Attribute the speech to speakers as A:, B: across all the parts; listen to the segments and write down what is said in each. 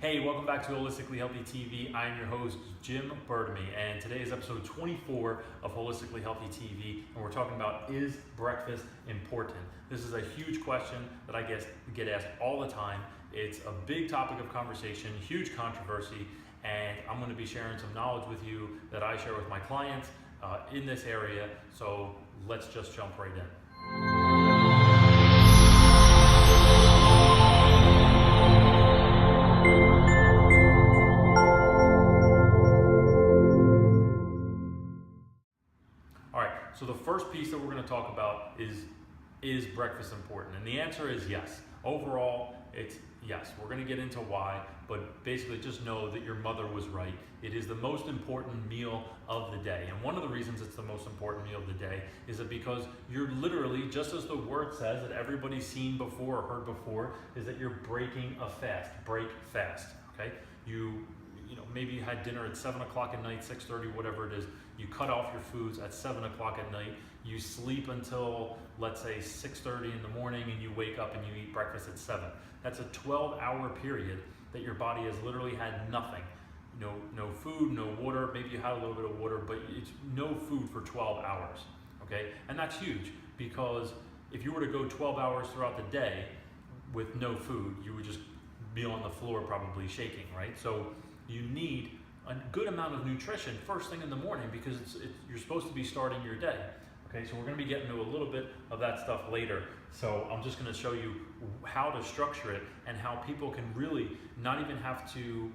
A: Hey, welcome back to Holistically Healthy TV. I am your host, Jim Burdumy, and today is episode 24 of Holistically Healthy TV, and we're talking about, is breakfast important? This is a huge question that I get asked all the time. It's a big topic of conversation, huge controversy, and I'm going to be sharing some knowledge with you that I share with my clients in this area, so let's just jump right in. So the first piece that we're going to talk about is breakfast important? And the answer is yes. Overall, it's yes. We're going to get into why, but basically just know that your mother was right. It is the most important meal of the day. And one of the reasons it's the most important meal of the day is that because you're literally, just as the word says that everybody's seen before or heard before, is that you're breaking a fast. Break fast, okay? Maybe you had dinner at 7 o'clock at night, 6:30, whatever it is. You cut off your foods at 7 o'clock at night. You sleep until, let's say, 6:30 in the morning, and you wake up and you eat breakfast at 7. That's a 12-hour period that your body has literally had nothing. No food, no water. Maybe you had a little bit of water, but it's no food for 12 hours, okay? And that's huge, because if you were to go 12 hours throughout the day with no food, you would just be on the floor probably shaking, right? So you need a good amount of nutrition first thing in the morning, because you're supposed to be starting your day. Okay, so we're going to be getting to a little bit of that stuff later. So I'm just going to show you how to structure it and how people can really not even have to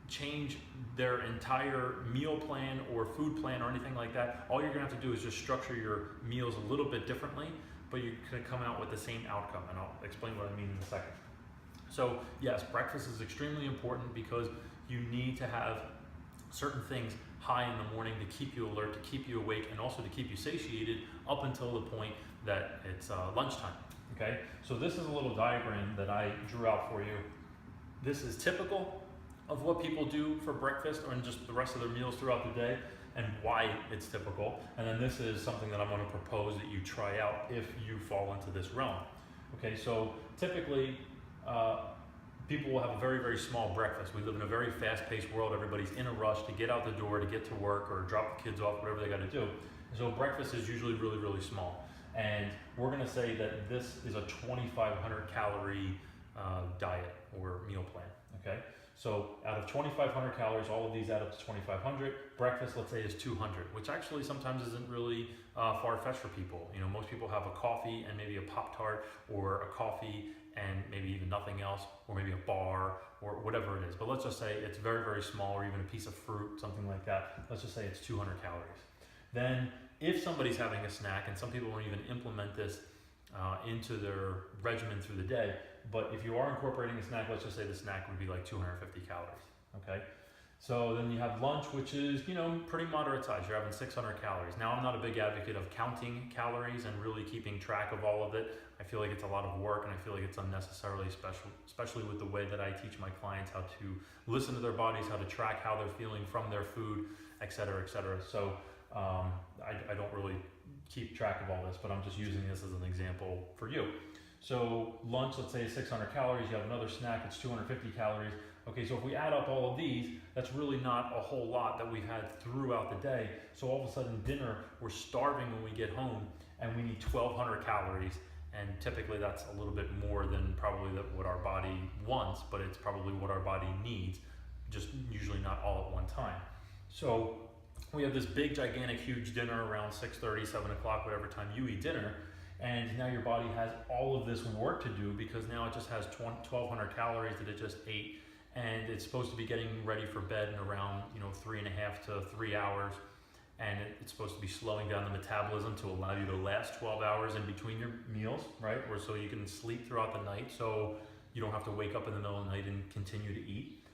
A: change their entire meal plan or food plan or anything like that. All you're going to have to do is just structure your meals a little bit differently, but you're going to come out with the same outcome, and I'll explain what I mean in a second. So yes, breakfast is extremely important because you need to have certain things high in the morning to keep you alert, to keep you awake, and also to keep you satiated up until the point that it's lunchtime, okay? So this is a little diagram that I drew out for you. This is typical of what people do for breakfast or in just the rest of their meals throughout the day, and why it's typical. And then this is something that I'm going to propose that you try out if you fall into this realm. Okay, so typically, people will have a very, very small breakfast. We live in a very fast-paced world. Everybody's in a rush to get out the door, to get to work, or drop the kids off, whatever they got to do. So breakfast is usually really, really small. And we're going to say that this is a 2,500 calorie diet or meal plan, okay? So out of 2,500 calories, all of these add up to 2,500. Breakfast, let's say, is 200, which actually sometimes isn't really far-fetched for people. Most people have a coffee and maybe a Pop-Tart, or a coffee and maybe even nothing else, or maybe a bar, or whatever it is. But let's just say it's very, very small, or even a piece of fruit, something like that. Let's just say it's 200 calories. Then if somebody's having a snack, and some people won't even implement this into their regimen through the day, but if you are incorporating a snack, let's just say the snack would be like 250 calories, okay? So then you have lunch, which is, pretty moderate size. You're having 600 calories. Now, I'm not a big advocate of counting calories and really keeping track of all of it. I feel like it's a lot of work, and I feel like it's unnecessarily special, especially with the way that I teach my clients how to listen to their bodies, how to track how they're feeling from their food, et cetera, et cetera. So I don't really keep track of all this, but I'm just using this as an example for you. So lunch, let's say, is 600 calories. You have another snack, it's 250 calories. Okay, so if we add up all of these, that's really not a whole lot that we've had throughout the day. So all of a sudden, dinner, we're starving when we get home, and we need 1,200 calories. And typically that's a little bit more than probably what our body wants, but it's probably what our body needs, just usually not all at one time. So we have this big, gigantic, huge dinner around 6:30, 7 o'clock, whatever time you eat dinner. And now your body has all of this work to do, because now it just has 1,200 calories that it just ate. And it's supposed to be getting ready for bed in around 3.5 to 3 hours, and it's supposed to be slowing down the metabolism to allow you to last 12 hours in between your meals, right? Or so you can sleep throughout the night, so you don't have to wake up in the middle of the night and continue to eat.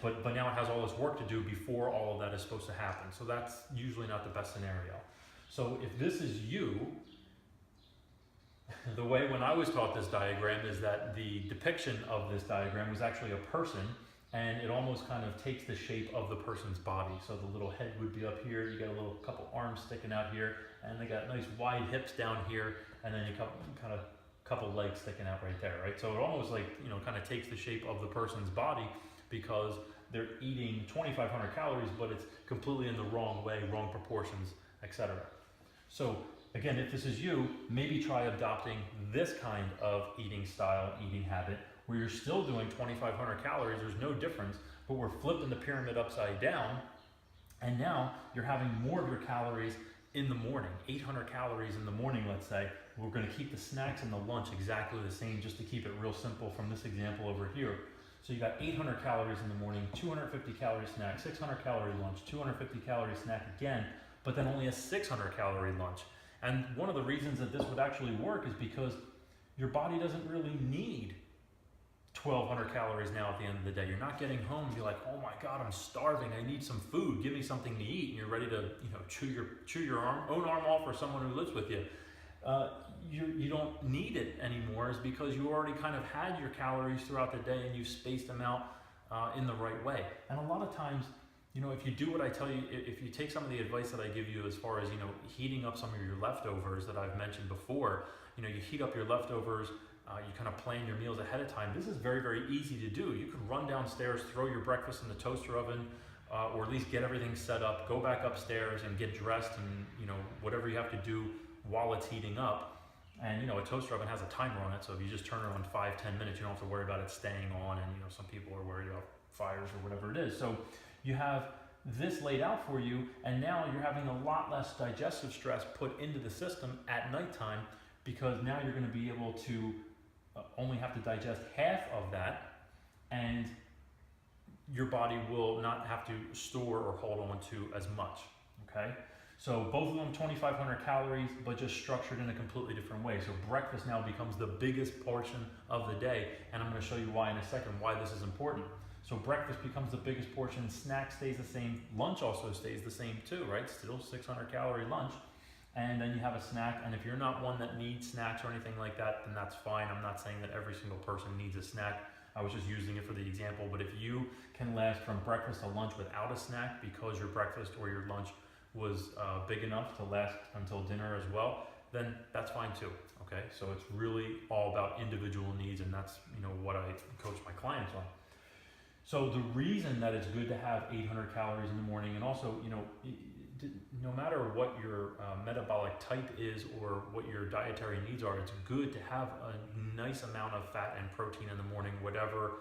A: But now it has all this work to do before all of that is supposed to happen. So that's usually not the best scenario. So if this is you, the way when I was taught this diagram is that the depiction of this diagram was actually a person, and it almost kind of takes the shape of the person's body. So the little head would be up here, you got a little couple arms sticking out here, and they got nice wide hips down here, and then you kind of couple legs sticking out right there, right? So it almost like, kind of takes the shape of the person's body because they're eating 2,500 calories, but it's completely in the wrong way, wrong proportions, etc. So again, if this is you, maybe try adopting this kind of eating style, eating habit, where you're still doing 2,500 calories, there's no difference, but we're flipping the pyramid upside down, and now you're having more of your calories in the morning, 800 calories in the morning, let's say. We're gonna keep the snacks and the lunch exactly the same, just to keep it real simple from this example over here. So you got 800 calories in the morning, 250 calorie snack, 600 calorie lunch, 250 calorie snack again, but then only a 600 calorie lunch. And one of the reasons that this would actually work is because your body doesn't really need 1,200 calories now at the end of the day. You're not getting home and be like, oh my God, I'm starving, I need some food, give me something to eat, and you're ready to chew your own arm off, or someone who lives with you. You don't need it anymore, is because you already kind of had your calories throughout the day and you spaced them out in the right way. And a lot of times, if you do what I tell you, if you take some of the advice that I give you as far as, heating up some of your leftovers that I've mentioned before, you heat up your leftovers, you kind of plan your meals ahead of time. This is very, very easy to do. You can run downstairs, throw your breakfast in the toaster oven, or at least get everything set up, go back upstairs and get dressed and, whatever you have to do while it's heating up. And, a toaster oven has a timer on it, so if you just turn it on 5-10 minutes, you don't have to worry about it staying on, and, some people are worried about fires or whatever it is. So you have this laid out for you, and now you're having a lot less digestive stress put into the system at nighttime, because now you're going to be able to only have to digest half of that, and your body will not have to store or hold on to as much, okay? So both of them 2,500 calories, but just structured in a completely different way. So breakfast now becomes the biggest portion of the day, and I'm going to show you why in a second, why this is important. So breakfast becomes the biggest portion, snack stays the same, lunch also stays the same too, right? Still 600 calorie lunch. And then you have a snack, and if you're not one that needs snacks or anything like that, then that's fine. I'm not saying that every single person needs a snack. I was just using it for the example, but if you can last from breakfast to lunch without a snack because your breakfast or your lunch was big enough to last until dinner as well, then that's fine too, okay? So it's really all about individual needs, and that's what I coach my clients on. So the reason that it's good to have 800 calories in the morning, and also, no matter what your metabolic type is or what your dietary needs are, it's good to have a nice amount of fat and protein in the morning, whatever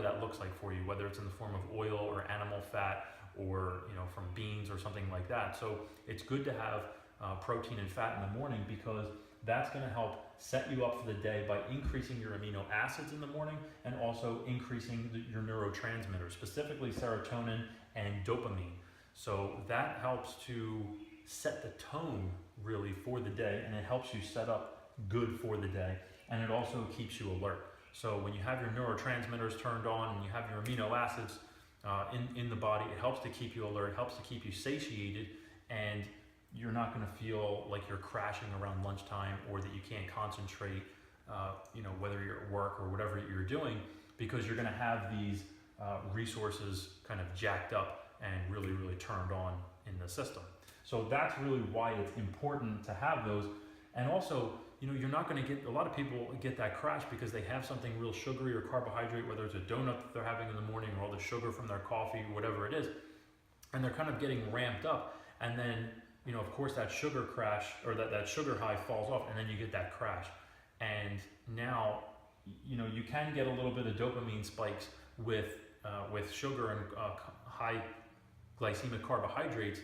A: that looks like for you, whether it's in the form of oil or animal fat, or from beans or something like that. So it's good to have protein and fat in the morning, because that's going to help set you up for the day by increasing your amino acids in the morning, and also increasing your neurotransmitters, specifically serotonin and dopamine. So that helps to set the tone really for the day, and it helps you set up good for the day, and it also keeps you alert. So when you have your neurotransmitters turned on and you have your amino acids in the body, it helps to keep you alert, helps to keep you satiated, and you're not going to feel like you're crashing around lunchtime, or that you can't concentrate, whether you're at work or whatever you're doing, because you're going to have these resources kind of jacked up and really, really turned on in the system. So that's really why it's important to have those. And also, you're not going to get, a lot of people get that crash because they have something real sugary or carbohydrate, whether it's a donut that they're having in the morning, or all the sugar from their coffee, whatever it is, and they're kind of getting ramped up. And then, of course, that sugar crash, or that sugar high falls off, and then you get that crash. And now, you can get a little bit of dopamine spikes with sugar and high glycemic carbohydrates.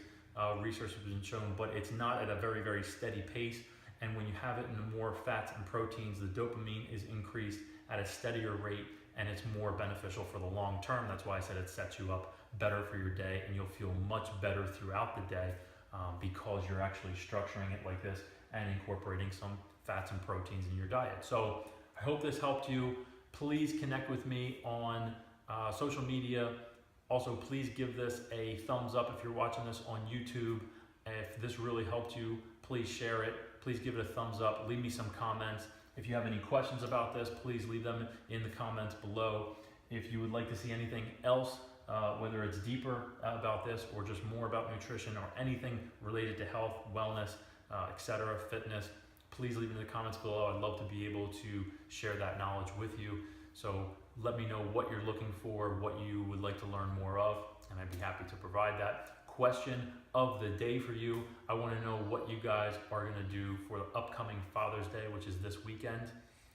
A: Research has been shown, but it's not at a very, very steady pace. And when you have it in more fats and proteins, the dopamine is increased at a steadier rate, and it's more beneficial for the long term. That's why I said it sets you up better for your day, and you'll feel much better throughout the day, because you're actually structuring it like this and incorporating some fats and proteins in your diet. So I hope this helped you. Please connect with me on social media. Also, please give this a thumbs up if you're watching this on YouTube. If this really helped you, please share it. Please give it a thumbs up. Leave me some comments. If you have any questions about this, please leave them in the comments below. If you would like to see anything else, whether it's deeper about this or just more about nutrition or anything related to health, wellness, etc., fitness, please leave it in the comments below. I'd love to be able to share that knowledge with you. So let me know what you're looking for, what you would like to learn more of, and I'd be happy to provide that. Question of the day for you. I want to know what you guys are going to do for the upcoming Father's Day, which is this weekend.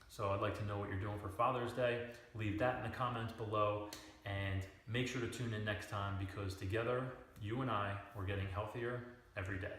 A: So I'd like to know what you're doing for Father's Day. Leave that in the comments below, and make sure to tune in next time, because together, you and I, we're getting healthier every day.